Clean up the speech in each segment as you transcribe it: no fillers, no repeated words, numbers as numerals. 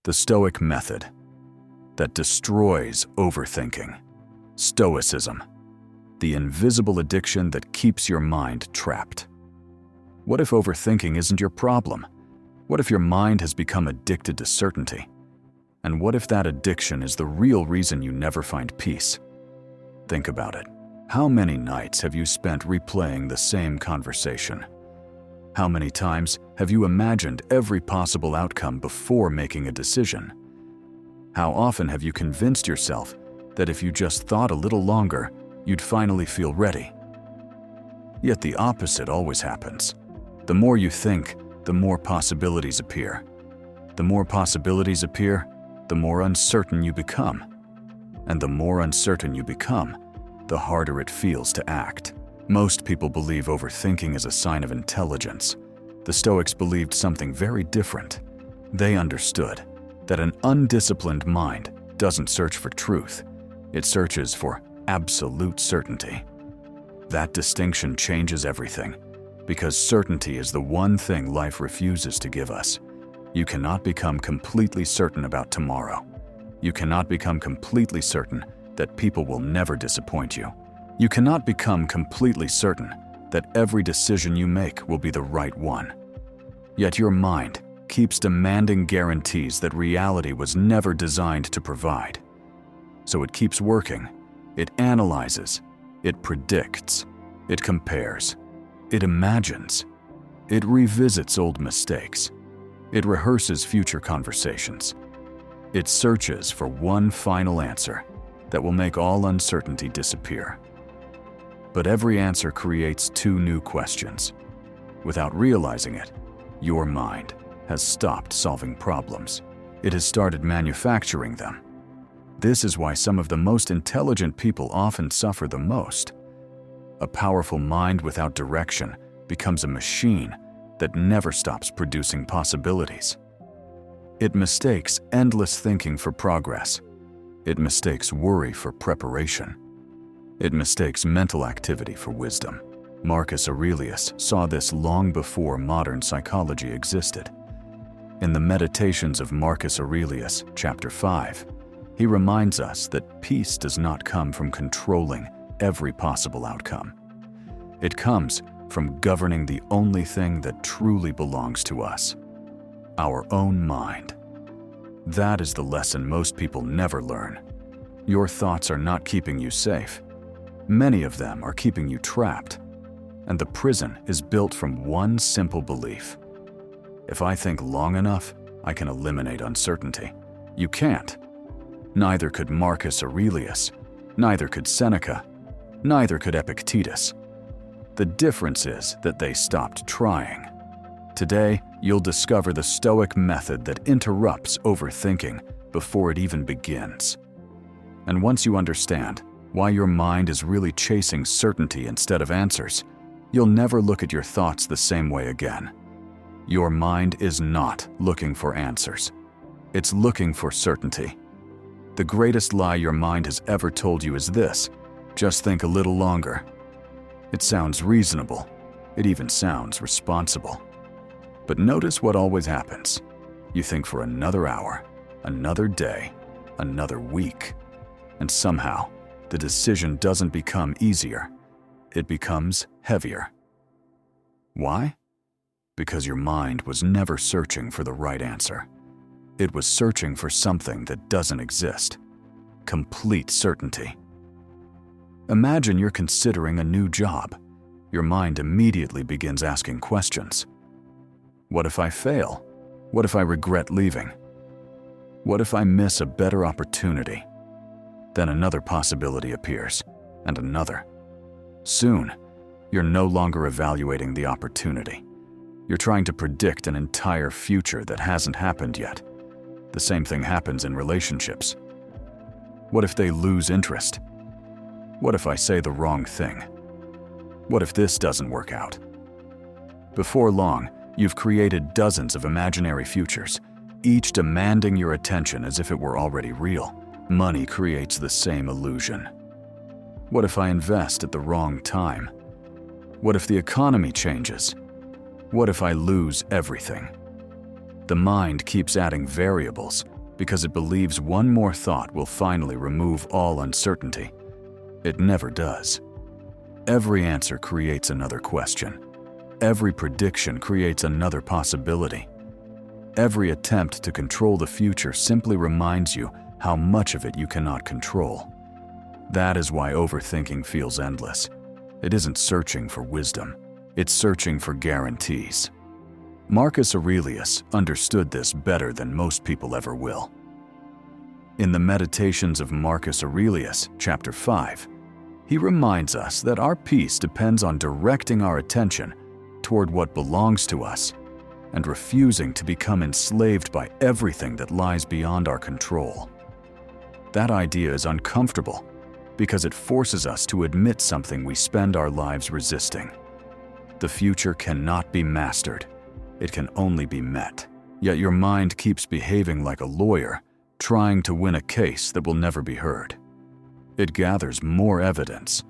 The Stoic method that destroys overthinking. Stoicism, the invisible addiction that keeps your mind trapped. What if overthinking isn't your problem? What if your mind has become addicted to certainty? And what if that addiction is the real reason you never find peace? Think about it. How many nights have you spent replaying the same conversation? How many times have you imagined every possible outcome before making a decision? How often have you convinced yourself that if you just thought a little longer, you'd finally feel ready? Yet the opposite always happens. The more you think, the more possibilities appear. The more possibilities appear, the more uncertain you become. And the more uncertain you become, the harder it feels to act. Most people believe overthinking is a sign of intelligence. The Stoics believed something very different. They understood that an undisciplined mind doesn't search for truth. It searches for absolute certainty. That distinction changes everything, because certainty is the one thing life refuses to give us. You cannot become completely certain about tomorrow. You cannot become completely certain that people will never disappoint you. You cannot become completely certain that every decision you make will be the right one. Yet your mind keeps demanding guarantees that reality was never designed to provide. So it keeps working. It analyzes. It predicts. It compares. It imagines. It revisits old mistakes. It rehearses future conversations. It searches for one final answer that will make all uncertainty disappear. But every answer creates two new questions. Without realizing it, your mind has stopped solving problems. It has started manufacturing them. This is why some of the most intelligent people often suffer the most. A powerful mind without direction becomes a machine that never stops producing possibilities. It mistakes endless thinking for progress. It mistakes worry for preparation. It mistakes mental activity for wisdom. Marcus Aurelius saw this long before modern psychology existed. In the Meditations of Marcus Aurelius, chapter 5, he reminds us that peace does not come from controlling every possible outcome. It comes from governing the only thing that truly belongs to us, our own mind. That is the lesson most people never learn. Your thoughts are not keeping you safe. Many of them are keeping you trapped. And the prison is built from one simple belief. If I think long enough, I can eliminate uncertainty. You can't. Neither could Marcus Aurelius. Neither could Seneca. Neither could Epictetus. The difference is that they stopped trying. Today, you'll discover the Stoic method that interrupts overthinking before it even begins. And once you understand why your mind is really chasing certainty instead of answers, you'll never look at your thoughts the same way again. Your mind is not looking for answers. It's looking for certainty. The greatest lie your mind has ever told you is this: just think a little longer. It sounds reasonable. It even sounds responsible. But notice what always happens. You think for another hour, another day, another week, and somehow the decision doesn't become easier. It becomes heavier. Why? Because your mind was never searching for the right answer. It was searching for something that doesn't exist. Complete certainty. Imagine you're considering a new job. Your mind immediately begins asking questions. What if I fail? What if I regret leaving? What if I miss a better opportunity? Then another possibility appears, and another. Soon, you're no longer evaluating the opportunity. You're trying to predict an entire future that hasn't happened yet. The same thing happens in relationships. What if they lose interest? What if I say the wrong thing? What if this doesn't work out? Before long, you've created dozens of imaginary futures, each demanding your attention as if it were already real. Money creates the same illusion. What if I invest at the wrong time? What if the economy changes? What if I lose everything? The mind keeps adding variables because it believes one more thought will finally remove all uncertainty. It never does. Every answer creates another question. Every prediction creates another possibility. Every attempt to control the future simply reminds you how much of it you cannot control. That is why overthinking feels endless. It isn't searching for wisdom, it's searching for guarantees. Marcus Aurelius understood this better than most people ever will. In the Meditations of Marcus Aurelius, chapter 5, he reminds us that our peace depends on directing our attention toward what belongs to us and refusing to become enslaved by everything that lies beyond our control. That idea is uncomfortable because it forces us to admit something we spend our lives resisting. The future cannot be mastered. It can only be met. Yet your mind keeps behaving like a lawyer, trying to win a case that will never be heard. It gathers more evidence,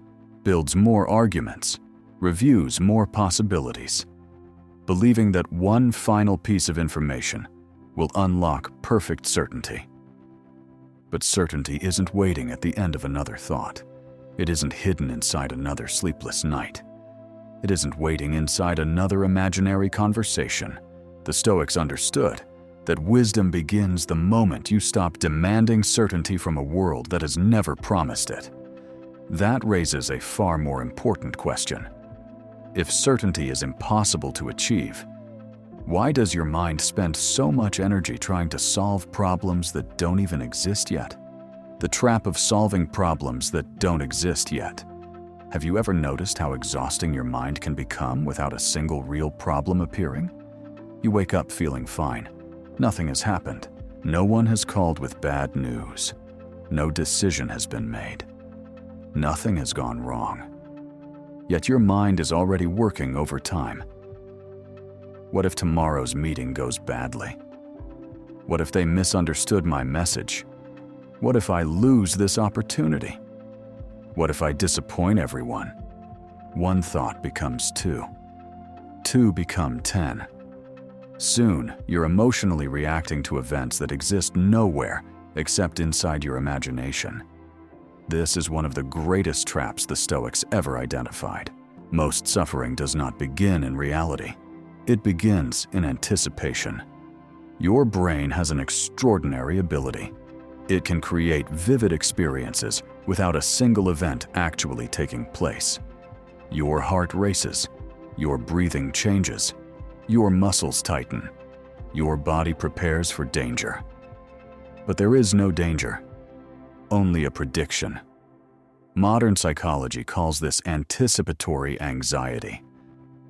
builds more arguments, reviews more possibilities, believing that one final piece of information will unlock perfect certainty. But certainty isn't waiting at the end of another thought. It isn't hidden inside another sleepless night. It isn't waiting inside another imaginary conversation. The Stoics understood that wisdom begins the moment you stop demanding certainty from a world that has never promised it. That raises a far more important question. If certainty is impossible to achieve, why does your mind spend so much energy trying to solve problems that don't even exist yet? The trap of solving problems that don't exist yet. Have you ever noticed how exhausting your mind can become without a single real problem appearing? You wake up feeling fine. Nothing has happened. No one has called with bad news. No decision has been made. Nothing has gone wrong. Yet your mind is already working overtime. What if tomorrow's meeting goes badly? What if they misunderstood my message? What if I lose this opportunity? What if I disappoint everyone? One thought becomes two. Two become 10. Soon, you're emotionally reacting to events that exist nowhere except inside your imagination. This is one of the greatest traps the Stoics ever identified. Most suffering does not begin in reality. It begins in anticipation. Your brain has an extraordinary ability. It can create vivid experiences without a single event actually taking place. Your heart races, your breathing changes, your muscles tighten, your body prepares for danger. But there is no danger, only a prediction. Modern psychology calls this anticipatory anxiety.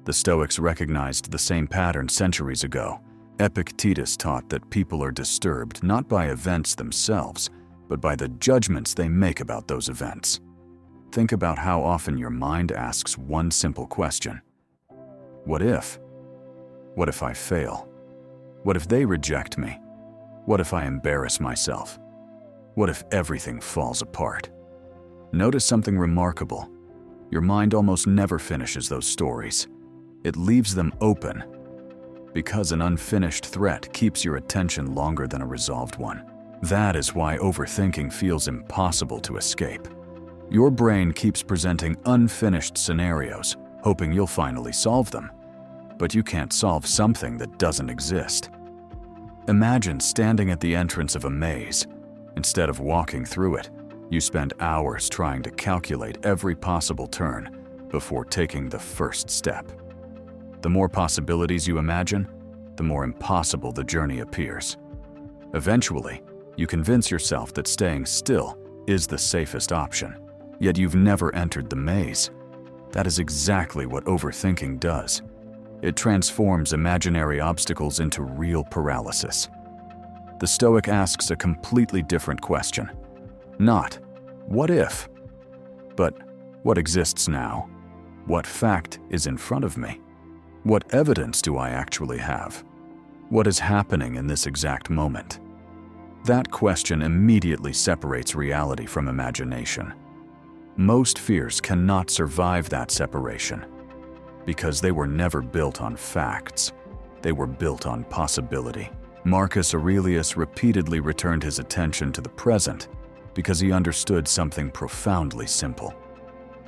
The Stoics recognized the same pattern centuries ago. Epictetus taught that people are disturbed not by events themselves, but by the judgments they make about those events. Think about how often your mind asks one simple question. What if? What if I fail? What if they reject me? What if I embarrass myself? What if everything falls apart? Notice something remarkable. Your mind almost never finishes those stories. It leaves them open, because an unfinished threat keeps your attention longer than a resolved one. That is why overthinking feels impossible to escape. Your brain keeps presenting unfinished scenarios, hoping you'll finally solve them. But you can't solve something that doesn't exist. Imagine standing at the entrance of a maze. Instead of walking through it, you spend hours trying to calculate every possible turn before taking the first step. The more possibilities you imagine, the more impossible the journey appears. Eventually, you convince yourself that staying still is the safest option, yet you've never entered the maze. That is exactly what overthinking does. It transforms imaginary obstacles into real paralysis. The Stoic asks a completely different question. Not, what if? But, what exists now? What fact is in front of me? What evidence do I actually have? What is happening in this exact moment? That question immediately separates reality from imagination. Most fears cannot survive that separation because they were never built on facts. They were built on possibility. Marcus Aurelius repeatedly returned his attention to the present because he understood something profoundly simple.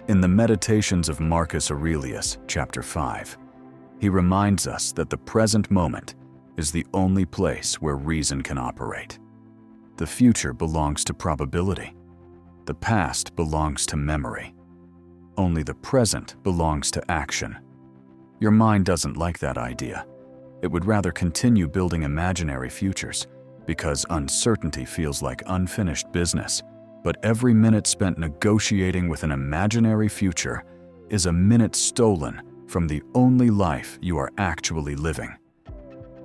In the Meditations of Marcus Aurelius, chapter 5, he reminds us that the present moment is the only place where reason can operate. The future belongs to probability. The past belongs to memory. Only the present belongs to action. Your mind doesn't like that idea. It would rather continue building imaginary futures because uncertainty feels like unfinished business. But every minute spent negotiating with an imaginary future is a minute stolen from the only life you are actually living.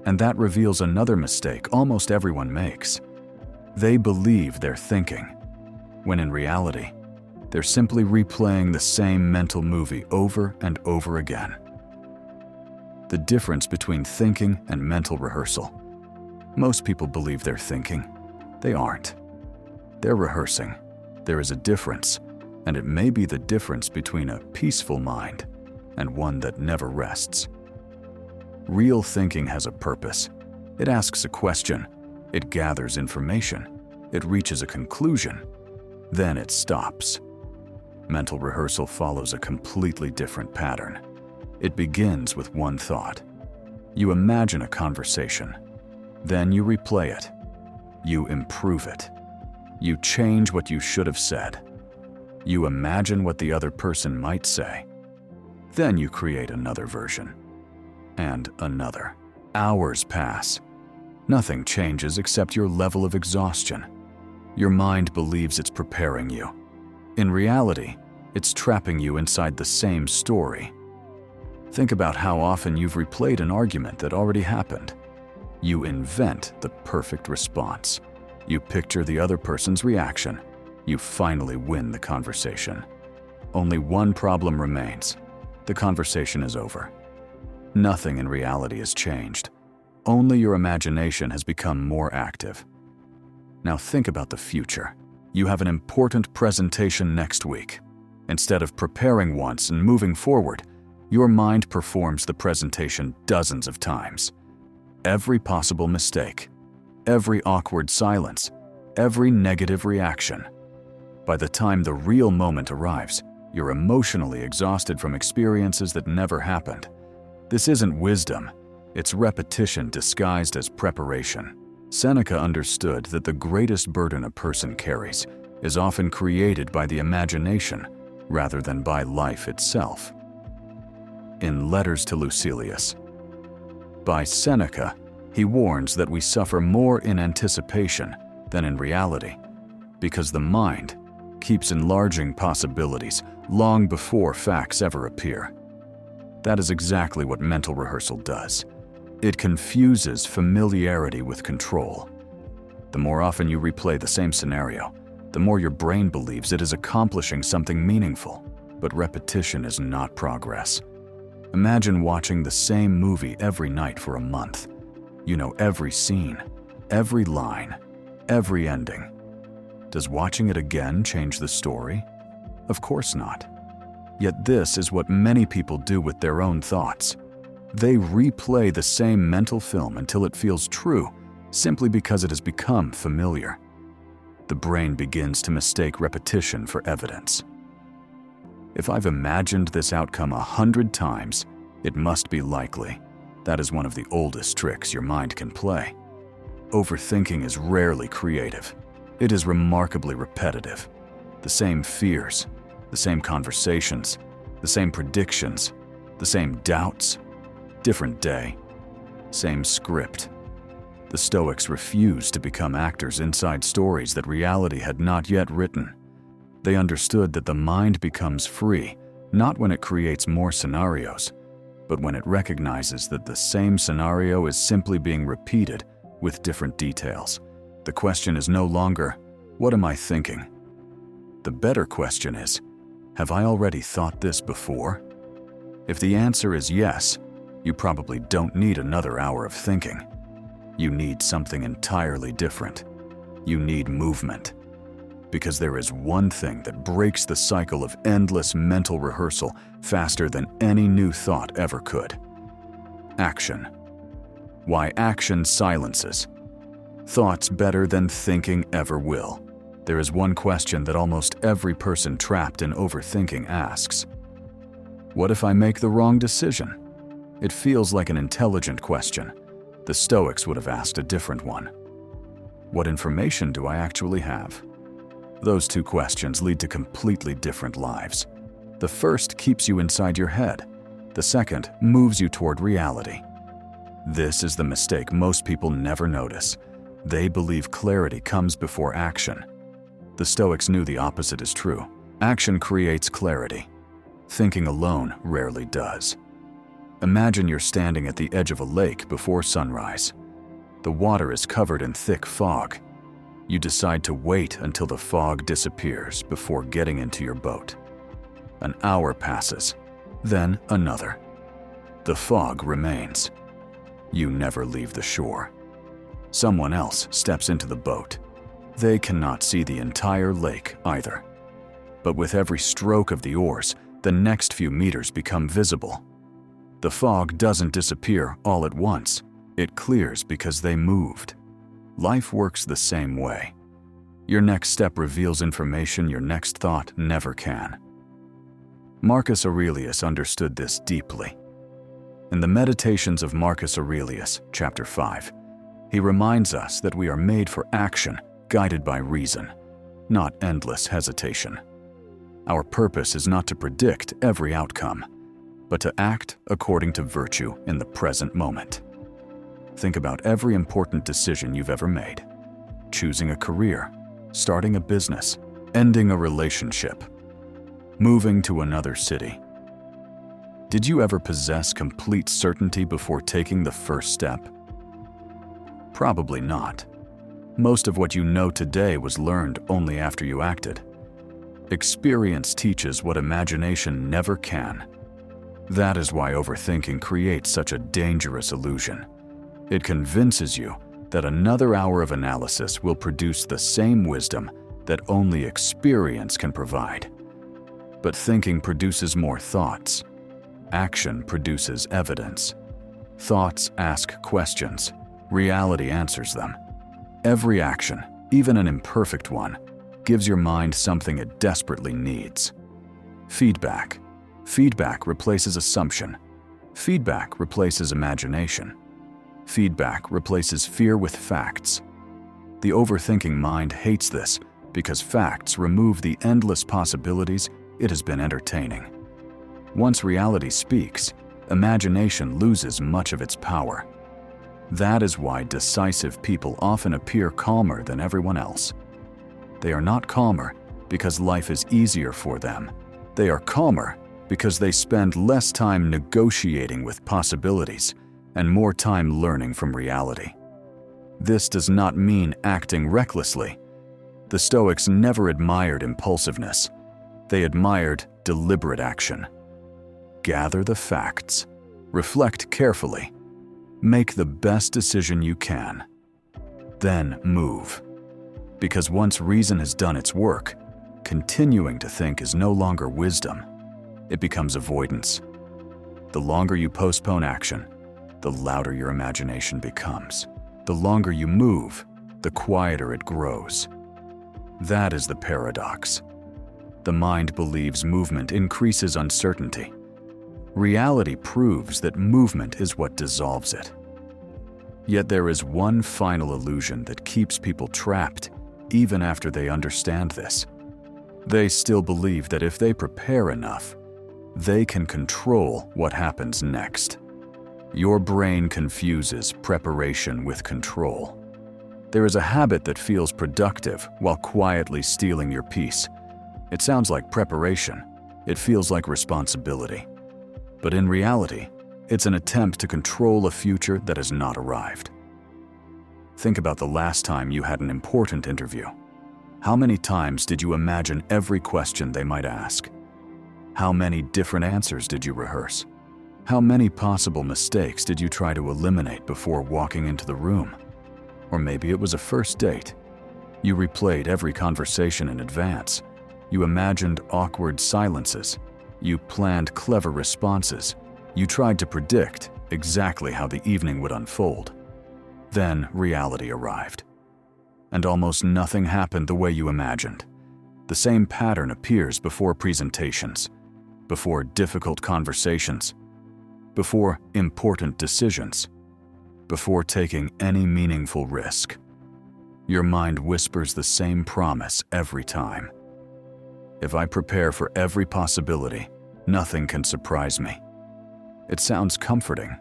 And that reveals another mistake almost everyone makes. They believe they're thinking, when in reality, they're simply replaying the same mental movie over and over again. The difference between thinking and mental rehearsal. Most people believe they're thinking. They aren't. They're rehearsing. There is a difference, and it may be the difference between a peaceful mind and one that never rests. Real thinking has a purpose. It asks a question. It gathers information. It reaches a conclusion. Then it stops. Mental rehearsal follows a completely different pattern. It begins with one thought. You imagine a conversation. Then you replay it. You improve it. You change what you should have said. You imagine what the other person might say. Then you create another version. And another. Hours pass. Nothing changes except your level of exhaustion. Your mind believes it's preparing you. In reality, it's trapping you inside the same story. Think about how often you've replayed an argument that already happened. You invent the perfect response. You picture the other person's reaction. You finally win the conversation. Only one problem remains. The conversation is over. Nothing in reality has changed. Only your imagination has become more active. Now think about the future. You have an important presentation next week. Instead of preparing once and moving forward, your mind performs the presentation dozens of times. Every possible mistake, every awkward silence, every negative reaction. By the time the real moment arrives, you're emotionally exhausted from experiences that never happened. This isn't wisdom, it's repetition disguised as preparation. Seneca understood that the greatest burden a person carries is often created by the imagination rather than by life itself. In Letters to Lucilius, by Seneca, he warns that we suffer more in anticipation than in reality, because the mind keeps enlarging possibilities long before facts ever appear. That is exactly what mental rehearsal does. It confuses familiarity with control. The more often you replay the same scenario, the more your brain believes it is accomplishing something meaningful. But repetition is not progress. Imagine watching the same movie every night for a month. You know every scene, every line, every ending. Does watching it again change the story? Of course not. Yet this is what many people do with their own thoughts. They replay the same mental film until it feels true, simply because it has become familiar. The brain begins to mistake repetition for evidence. If I've imagined this outcome 100 times, it must be likely. That is one of the oldest tricks your mind can play. Overthinking is rarely creative. It is remarkably repetitive. The same fears, the same conversations, the same predictions, the same doubts, different day, same script. The Stoics refused to become actors inside stories that reality had not yet written. They understood that the mind becomes free, not when it creates more scenarios, but when it recognizes that the same scenario is simply being repeated with different details. The question is no longer, what am I thinking? The better question is, have I already thought this before? If the answer is yes, you probably don't need another hour of thinking. You need something entirely different. You need movement. Because there is one thing that breaks the cycle of endless mental rehearsal faster than any new thought ever could. Action. Why action silences thoughts better than thinking ever will. There is one question that almost every person trapped in overthinking asks. What if I make the wrong decision? It feels like an intelligent question. The Stoics would have asked a different one. What information do I actually have? Those two questions lead to completely different lives. The first keeps you inside your head. The second moves you toward reality. This is the mistake most people never notice. They believe clarity comes before action. The Stoics knew the opposite is true. Action creates clarity. Thinking alone rarely does. Imagine you're standing at the edge of a lake before sunrise. The water is covered in thick fog. You decide to wait until the fog disappears before getting into your boat. An hour passes, then another. The fog remains. You never leave the shore. Someone else steps into the boat. They cannot see the entire lake either. But with every stroke of the oars, the next few meters become visible. The fog doesn't disappear all at once. It clears because they moved. Life works the same way. Your next step reveals information your next thought never can. Marcus Aurelius understood this deeply. In the Meditations of Marcus Aurelius, chapter 5, he reminds us that we are made for action, guided by reason, not endless hesitation. Our purpose is not to predict every outcome, but to act according to virtue in the present moment. Think about every important decision you've ever made. Choosing a career, starting a business, ending a relationship, moving to another city. Did you ever possess complete certainty before taking the first step? Probably not. Most of what you know today was learned only after you acted. Experience teaches what imagination never can. That is why overthinking creates such a dangerous illusion. It convinces you that another hour of analysis will produce the same wisdom that only experience can provide. But thinking produces more thoughts. Action produces evidence. Thoughts ask questions. Reality answers them. Every action, even an imperfect one, gives your mind something it desperately needs. Feedback. Feedback replaces assumption. Feedback replaces imagination. Feedback replaces fear with facts. The overthinking mind hates this because facts remove the endless possibilities it has been entertaining. Once reality speaks, imagination loses much of its power. That is why decisive people often appear calmer than everyone else. They are not calmer because life is easier for them. They are calmer because they spend less time negotiating with possibilities and more time learning from reality. This does not mean acting recklessly. The Stoics never admired impulsiveness. They admired deliberate action. Gather the facts. Reflect carefully. Make the best decision you can. Then move. Because once reason has done its work, continuing to think is no longer wisdom. It becomes avoidance. The longer you postpone action, the louder your imagination becomes. The longer you move, the quieter it grows. That is the paradox. The mind believes movement increases uncertainty. Reality proves that movement is what dissolves it. Yet there is one final illusion that keeps people trapped even after they understand this. They still believe that if they prepare enough, they can control what happens next. Your brain confuses preparation with control. There is a habit that feels productive while quietly stealing your peace. It sounds like preparation. It feels like responsibility. But in reality, it's an attempt to control a future that has not arrived. Think about the last time you had an important interview. How many times did you imagine every question they might ask? How many different answers did you rehearse? How many possible mistakes did you try to eliminate before walking into the room? Or maybe it was a first date. You replayed every conversation in advance. You imagined awkward silences. You planned clever responses. You tried to predict exactly how the evening would unfold. Then reality arrived. And almost nothing happened the way you imagined. The same pattern appears before presentations, before difficult conversations, before important decisions, before taking any meaningful risk. Your mind whispers the same promise every time. If I prepare for every possibility, nothing can surprise me. It sounds comforting.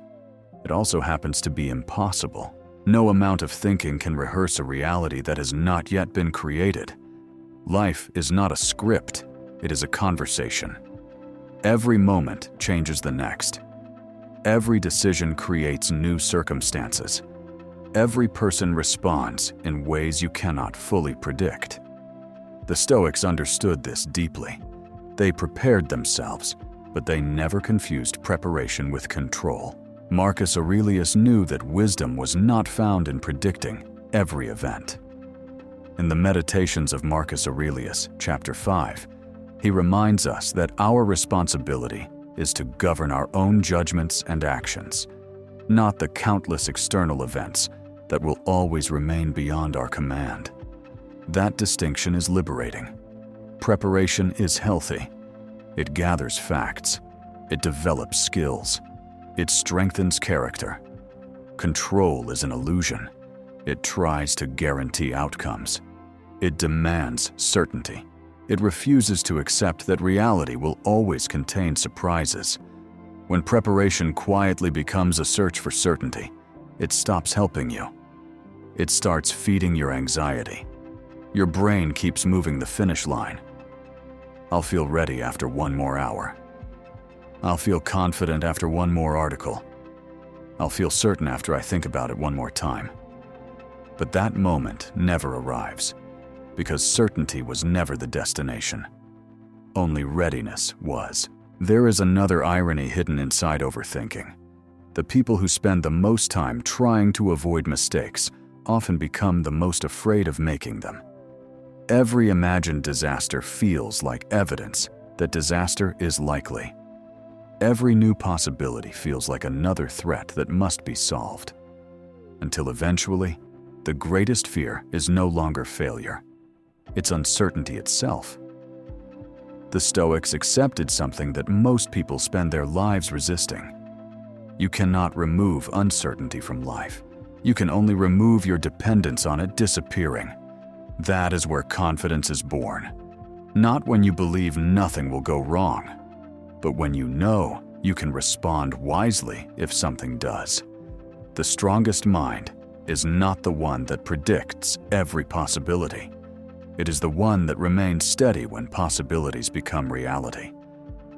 It also happens to be impossible. No amount of thinking can rehearse a reality that has not yet been created. Life is not a script, it is a conversation. Every moment changes the next. Every decision creates new circumstances. Every person responds in ways you cannot fully predict. The Stoics understood this deeply. They prepared themselves, but they never confused preparation with control. Marcus Aurelius knew that wisdom was not found in predicting every event. In the Meditations of Marcus Aurelius, chapter 5, he reminds us that our responsibility is to govern our own judgments and actions, not the countless external events that will always remain beyond our command. That distinction is liberating. Preparation is healthy. It gathers facts. It develops skills. It strengthens character. Control is an illusion. It tries to guarantee outcomes. It demands certainty. It refuses to accept that reality will always contain surprises. When preparation quietly becomes a search for certainty, it stops helping you. It starts feeding your anxiety. Your brain keeps moving the finish line. I'll feel ready after one more hour. I'll feel confident after one more article. I'll feel certain after I think about it one more time. But that moment never arrives, because certainty was never the destination. Only readiness was. There is another irony hidden inside overthinking. The people who spend the most time trying to avoid mistakes often become the most afraid of making them. Every imagined disaster feels like evidence that disaster is likely. Every new possibility feels like another threat that must be solved. Until eventually, the greatest fear is no longer failure. It's uncertainty itself. The Stoics accepted something that most people spend their lives resisting. You cannot remove uncertainty from life. You can only remove your dependence on it disappearing. That is where confidence is born. Not when you believe nothing will go wrong, but when you know you can respond wisely if something does. The strongest mind is not the one that predicts every possibility. It is the one that remains steady when possibilities become reality.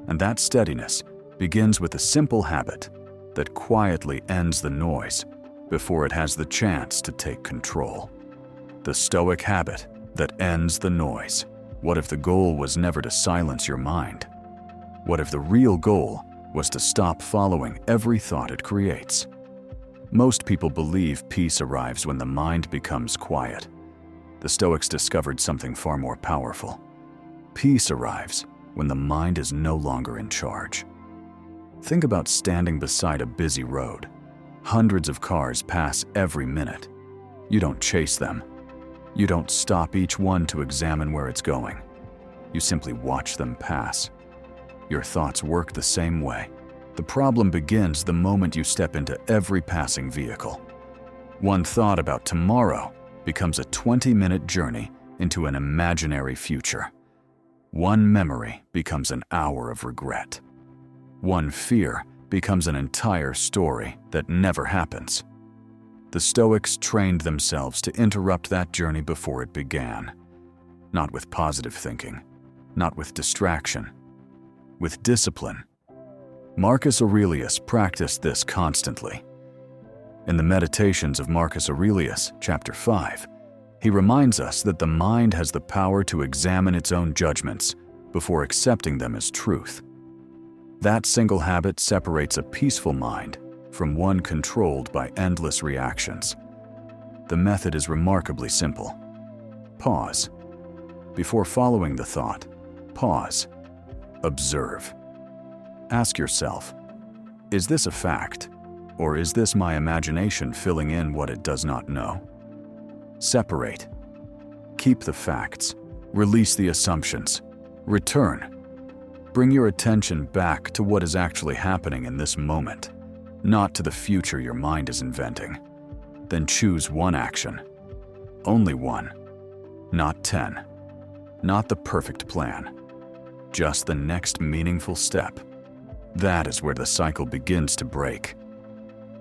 And that steadiness begins with a simple habit that quietly ends the noise before it has the chance to take control. The Stoic habit that ends the noise. What if the goal was never to silence your mind? What if the real goal was to stop following every thought it creates? Most people believe peace arrives when the mind becomes quiet. The Stoics discovered something far more powerful. Peace arrives when the mind is no longer in charge. Think about standing beside a busy road. Hundreds of cars pass every minute. You don't chase them. You don't stop each one to examine where it's going. You simply watch them pass. Your thoughts work the same way. The problem begins the moment you step into every passing vehicle. One thought about tomorrow becomes a 20-minute journey into an imaginary future. One memory becomes an hour of regret. One fear becomes an entire story that never happens. The Stoics trained themselves to interrupt that journey before it began. Not with positive thinking, not with distraction, with discipline. Marcus Aurelius practiced this constantly. In the Meditations of Marcus Aurelius, chapter 5, he reminds us that the mind has the power to examine its own judgments before accepting them as truth. That single habit separates a peaceful mind from one controlled by endless reactions. The method is remarkably simple. Pause. Before following the thought, pause. Observe. Ask yourself, is this a fact? Or is this my imagination filling in what it does not know? Separate. Keep the facts. Release the assumptions. Return. Bring your attention back to what is actually happening in this moment, not to the future your mind is inventing. Then choose one action. Only one. Not 10. Not the perfect plan. Just the next meaningful step. That is where the cycle begins to break.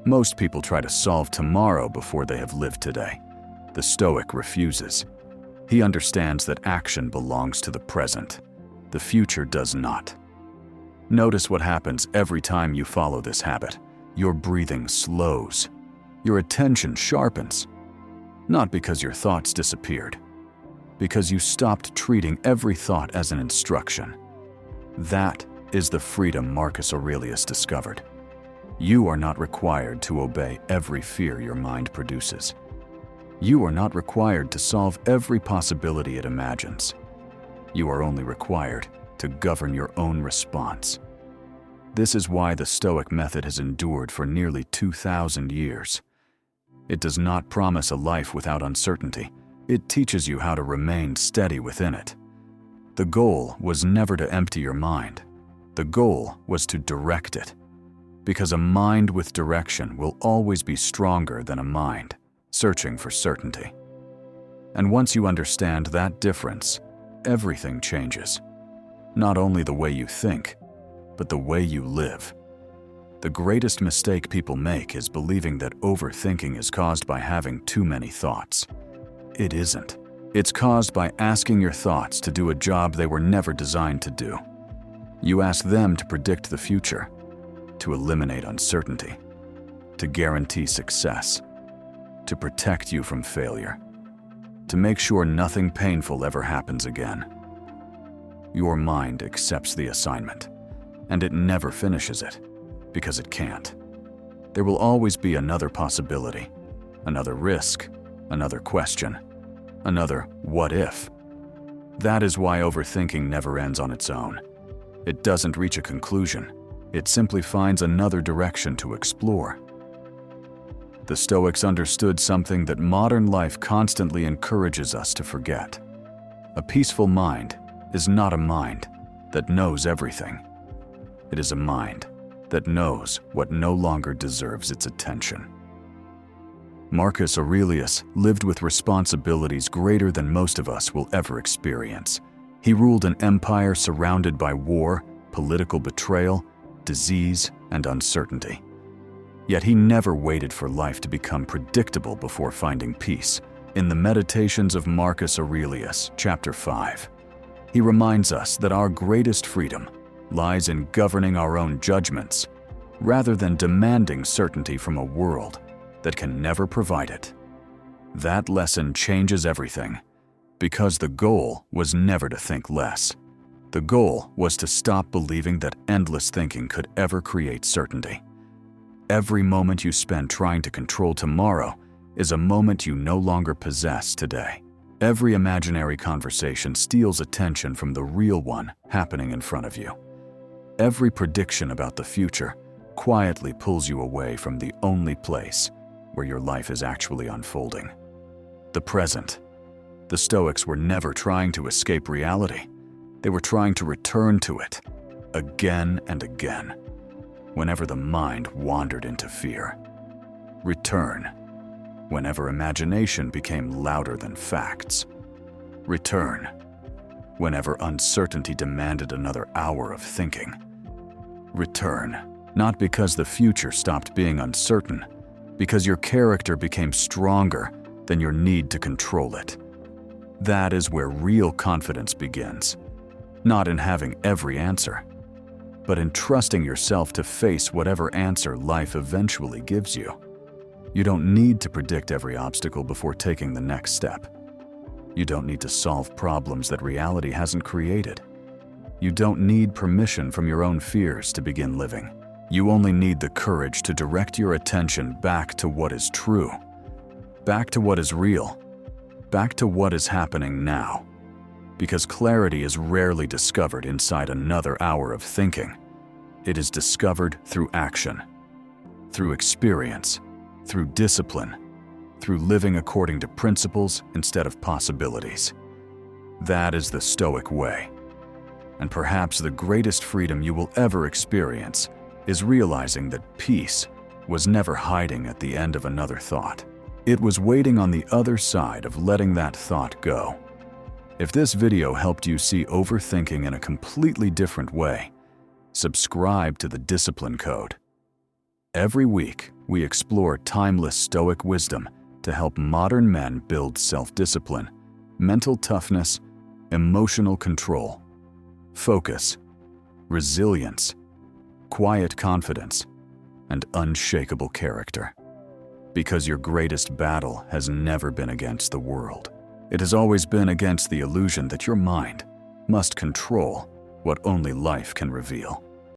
Most people try to solve tomorrow before they have lived today. The Stoic refuses. He understands that action belongs to the present. The future does not. Notice what happens every time you follow this habit. Your breathing slows. Your attention sharpens. Not because your thoughts disappeared, because you stopped treating every thought as an instruction. That is the freedom Marcus Aurelius discovered. You are not required to obey every fear your mind produces. You are not required to solve every possibility it imagines. You are only required to govern your own response. This is why the Stoic method has endured for nearly 2,000 years. It does not promise a life without uncertainty. It teaches you how to remain steady within it. The goal was never to empty your mind. The goal was to direct it. Because a mind with direction will always be stronger than a mind searching for certainty. And once you understand that difference, everything changes. Not only the way you think, but the way you live. The greatest mistake people make is believing that overthinking is caused by having too many thoughts. It isn't. It's caused by asking your thoughts to do a job they were never designed to do. You ask them to predict the future, to eliminate uncertainty, to guarantee success, to protect you from failure, to make sure nothing painful ever happens again. Your mind accepts the assignment, and it never finishes it, because it can't. There will always be another possibility, another risk, another question, another what if. That is why overthinking never ends on its own. It doesn't reach a conclusion. It simply finds another direction to explore. The Stoics understood something that modern life constantly encourages us to forget. A peaceful mind is not a mind that knows everything. It is a mind that knows what no longer deserves its attention. Marcus Aurelius lived with responsibilities greater than most of us will ever experience. He ruled an empire surrounded by war, political betrayal, disease, and uncertainty. Yet he never waited for life to become predictable before finding peace. In the Meditations of Marcus Aurelius, chapter 5, he reminds us that our greatest freedom lies in governing our own judgments, rather than demanding certainty from a world that can never provide it. That lesson changes everything, because the goal was never to think less. The goal was to stop believing that endless thinking could ever create certainty. Every moment you spend trying to control tomorrow is a moment you no longer possess today. Every imaginary conversation steals attention from the real one happening in front of you. Every prediction about the future quietly pulls you away from the only place where your life is actually unfolding. The present. The Stoics were never trying to escape reality. They were trying to return to it, again and again, whenever the mind wandered into fear. Return, whenever imagination became louder than facts. Return, whenever uncertainty demanded another hour of thinking. Return, not because the future stopped being uncertain, because your character became stronger than your need to control it. That is where real confidence begins. Not in having every answer, but in trusting yourself to face whatever answer life eventually gives you. You don't need to predict every obstacle before taking the next step. You don't need to solve problems that reality hasn't created. You don't need permission from your own fears to begin living. You only need the courage to direct your attention back to what is true, back to what is real, back to what is happening now. Because clarity is rarely discovered inside another hour of thinking. It is discovered through action. through experience, through discipline, through living according to principles instead of possibilities. That is the Stoic way. And perhaps the greatest freedom you will ever experience is realizing that peace was never hiding at the end of another thought. It was waiting on the other side of letting that thought go. If this video helped you see overthinking in a completely different way, subscribe to the Discipline Code. Every week, we explore timeless Stoic wisdom to help modern men build self-discipline, mental toughness, emotional control, focus, resilience, quiet confidence, and unshakable character. Because your greatest battle has never been against the world. It has always been against the illusion that your mind must control what only life can reveal.